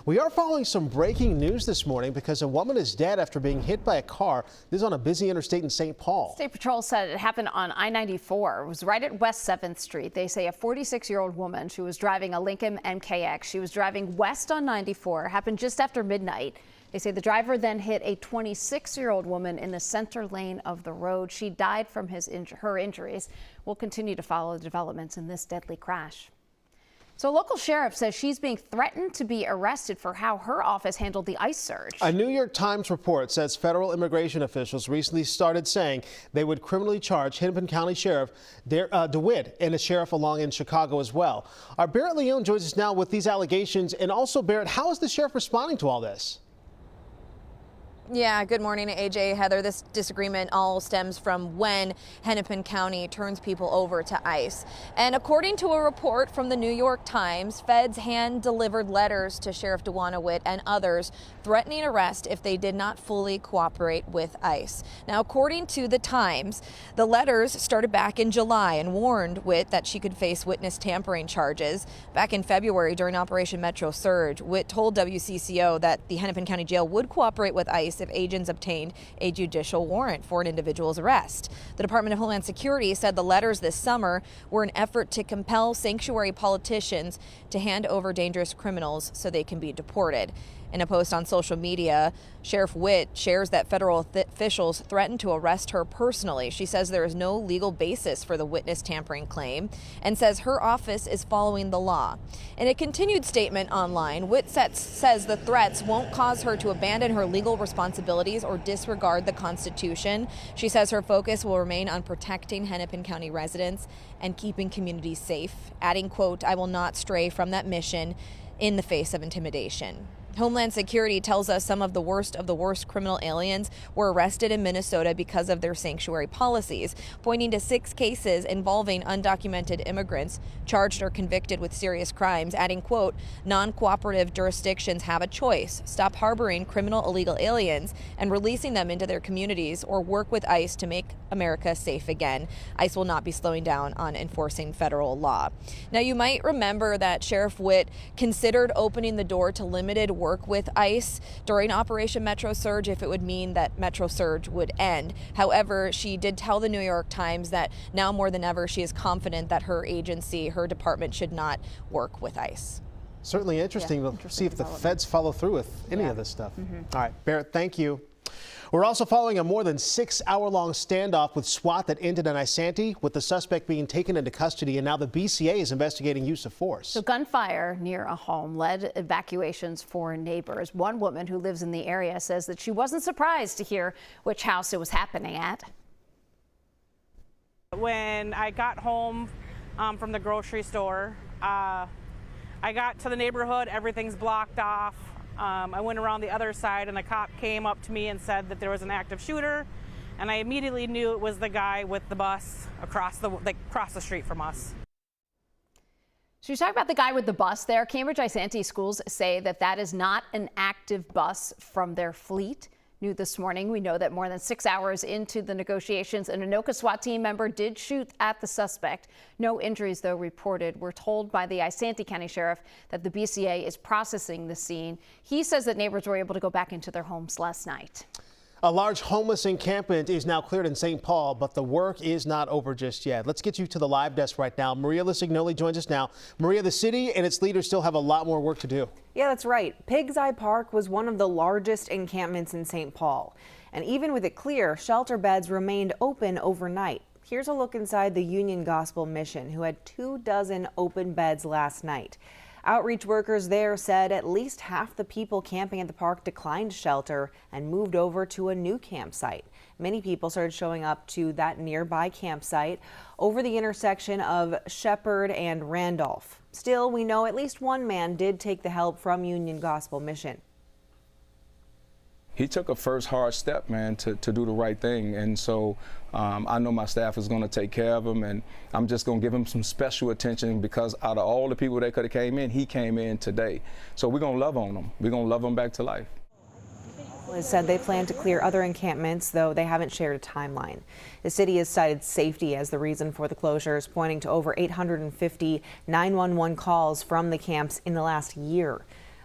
We are following some breaking news this morning because a woman is dead after being hit by a car. This is on a busy interstate in St. Paul. State Patrol said it happened on I-94. It was right at West 7th Street. They say a 46-year-old woman, she was driving a Lincoln MKX. She was driving west on 94. It happened just after midnight. They say the driver then hit a 26-year-old woman in the center lane of the road. She died from her injuries. We'll continue to follow the developments in this deadly crash. So a local sheriff says she's being threatened to be arrested for how her office handled the ICE surge. A New York Times report says federal immigration officials recently started saying they would criminally charge Hennepin County Sheriff DeWitt and a sheriff along in Chicago as well. Our Barrett Leone joins us now with these allegations. And also, Barrett, how is the sheriff responding to all this? Yeah, good morning, AJ, Heather. This disagreement all stems from when Hennepin County turns people over to ICE. And according to a report from the New York Times, feds hand-delivered letters to Sheriff DeWitt and others threatening arrest if they did not fully cooperate with ICE. Now, according to the Times, the letters started back in July and warned Witt that she could face witness tampering charges. Back in February, during Operation Metro Surge, Witt told WCCO that the Hennepin County Jail would cooperate with ICE if agents obtained a judicial warrant for an individual's arrest. The Department of Homeland Security said the letters this summer were an effort to compel sanctuary politicians to hand over dangerous criminals so they can be deported. In a post on social media, Sheriff Witt shares that federal officials threatened to arrest her personally. She says there is no legal basis for the witness tampering claim and says her office is following the law. In a continued statement online, Witt says the threats won't cause her to abandon her legal responsibilities or disregard the Constitution. She says her focus will remain on protecting Hennepin County residents and keeping communities safe, adding, quote, "I will not stray from that mission in the face of intimidation." Homeland Security tells us some of the worst criminal aliens were arrested in Minnesota because of their sanctuary policies, pointing to 6 cases involving undocumented immigrants charged or convicted with serious crimes, adding, quote, "Non-cooperative jurisdictions have a choice. Stop harboring criminal illegal aliens and releasing them into their communities, or work with ICE to make America safe again. ICE will not be slowing down on enforcing federal law." Now, you might remember that Sheriff Witt considered opening the door to limited work with ICE during Operation Metro Surge if it would mean that Metro Surge would end. However, she did tell the New York Times that now more than ever she is confident that her agency, her department, should not work with ICE. Certainly interesting. We'll see if the feds follow through with any of this stuff. All right, Barrett, thank you. We're also following a more than 6-hour-long standoff with SWAT that ended in Isanti, with the suspect being taken into custody, and now the BCA is investigating use of force. So gunfire near a home led evacuations for neighbors. One woman who lives in the area says that she wasn't surprised to hear which house it was happening at. When I got home from the grocery store, I got to the neighborhood, everything's blocked off. I went around the other side and a cop came up to me and said that there was an active shooter, and I immediately knew it was the guy with the bus across the street from us. So you talk about the guy with the bus there. Cambridge Isanti schools say that that is not an active bus from their fleet. New this morning, we know that more than 6 hours into the negotiations, an Anoka SWAT team member did shoot at the suspect. No injuries, though, reported. We're told by the Isanti County Sheriff that the BCA is processing the scene. He says that neighbors were able to go back into their homes last night. A large homeless encampment is now cleared in St. Paul, but the work is not over just yet. Let's get you to the live desk right now. Maria Lisignoli joins us now. Maria, the city and its leaders still have a lot more work to do. Yeah, that's right. Pig's Eye Park was one of the largest encampments in St. Paul. And even with it clear, shelter beds remained open overnight. Here's a look inside the Union Gospel Mission, who had 24 open beds last night. Outreach workers there said at least half the people camping at the park declined shelter and moved over to a new campsite. Many people started showing up to that nearby campsite over the intersection of Shepherd and Randolph. Still, we know at least one man did take the help from Union Gospel Mission. He took a first hard step, man, to do the right thing. And so I know my staff is going to take care of him, and I'm just going to give him some special attention because out of all the people that could have came in, he came in today. So we're going to love on him. We're going to love him back to life. Liz said they plan to clear other encampments, though they haven't shared a timeline. The city has cited safety as the reason for the closures, pointing to over 850 911 calls from the camps in the last year.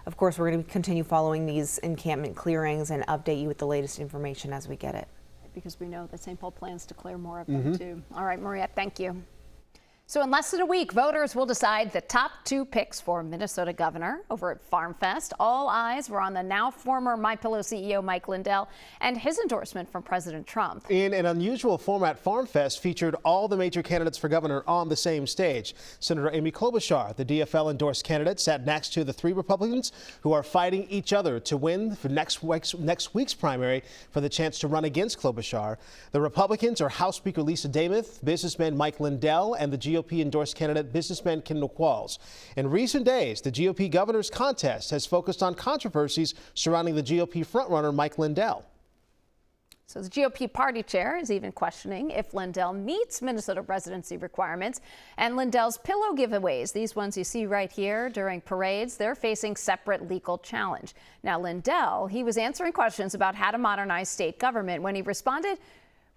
Of course, we're going to continue following these encampment clearings and update you with the latest information as we get it. Because we know that St. Paul plans to clear more of them too. All right, Maria, thank you. So in less than a week, voters will decide the top 2 picks for Minnesota governor. Over at Farm Fest, all eyes were on the now former MyPillow CEO Mike Lindell and his endorsement from President Trump. In an unusual format, Farm Fest featured all the major candidates for governor on the same stage. Senator Amy Klobuchar, the DFL-endorsed candidate, sat next to the 3 Republicans who are fighting each other to win for next week's primary for the chance to run against Klobuchar. The Republicans are House Speaker Lisa Demuth, businessman Mike Lindell, and the GOP-endorsed candidate businessman Kendall Qualls. In recent days, the GOP governor's contest has focused on controversies surrounding the GOP frontrunner Mike Lindell. So the GOP party chair is even questioning if Lindell meets Minnesota residency requirements. And Lindell's pillow giveaways, these ones you see right here during parades, they're facing separate legal challenge. Now Lindell, he was answering questions about how to modernize state government when he responded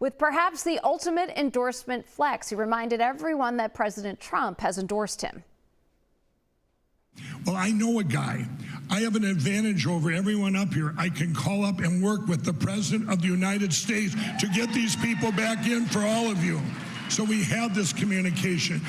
with perhaps the ultimate endorsement flex. He reminded everyone that President Trump has endorsed him. Well, I know a guy. I have an advantage over everyone up here. I can call up and work with the President of the United States to get these people back in for all of you. So we have this communication.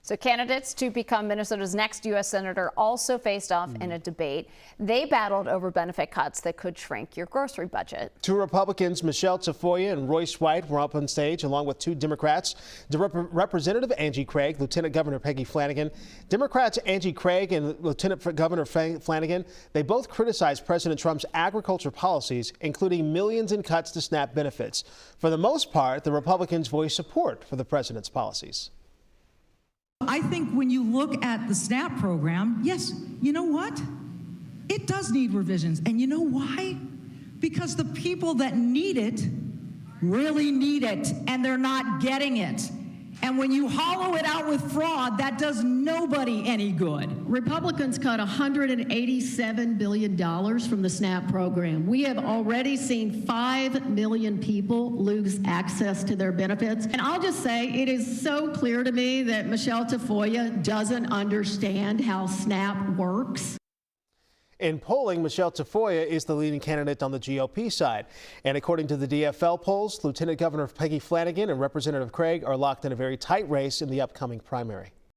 So candidates to become Minnesota's next U.S. Senator also faced off in a debate. They battled over benefit cuts that could shrink your grocery budget. 2 Republicans, Michelle Tafoya and Royce White, were up on stage, along with 2 Democrats, Representative Angie Craig, Lieutenant Governor Peggy Flanagan. Democrats Angie Craig and Lieutenant Governor Flanagan, they both criticized President Trump's agriculture policies, including millions in cuts to SNAP benefits. For the most part, the Republicans voiced support for the president's policies. I think when you look at the SNAP program, yes, you know what? It does need revisions. And you know why? Because the people that need it really need it, and they're not getting it. And when you hollow it out with fraud, that does nobody any good. Republicans cut $187 billion from the SNAP program. We have already seen 5 million people lose access to their benefits. And I'll just say it is so clear to me that Michelle Tafoya doesn't understand how SNAP works. In polling, Michelle Tafoya is the leading candidate on the GOP side. And according to the DFL polls, Lieutenant Governor Peggy Flanagan and Representative Craig are locked in a very tight race in the upcoming primary.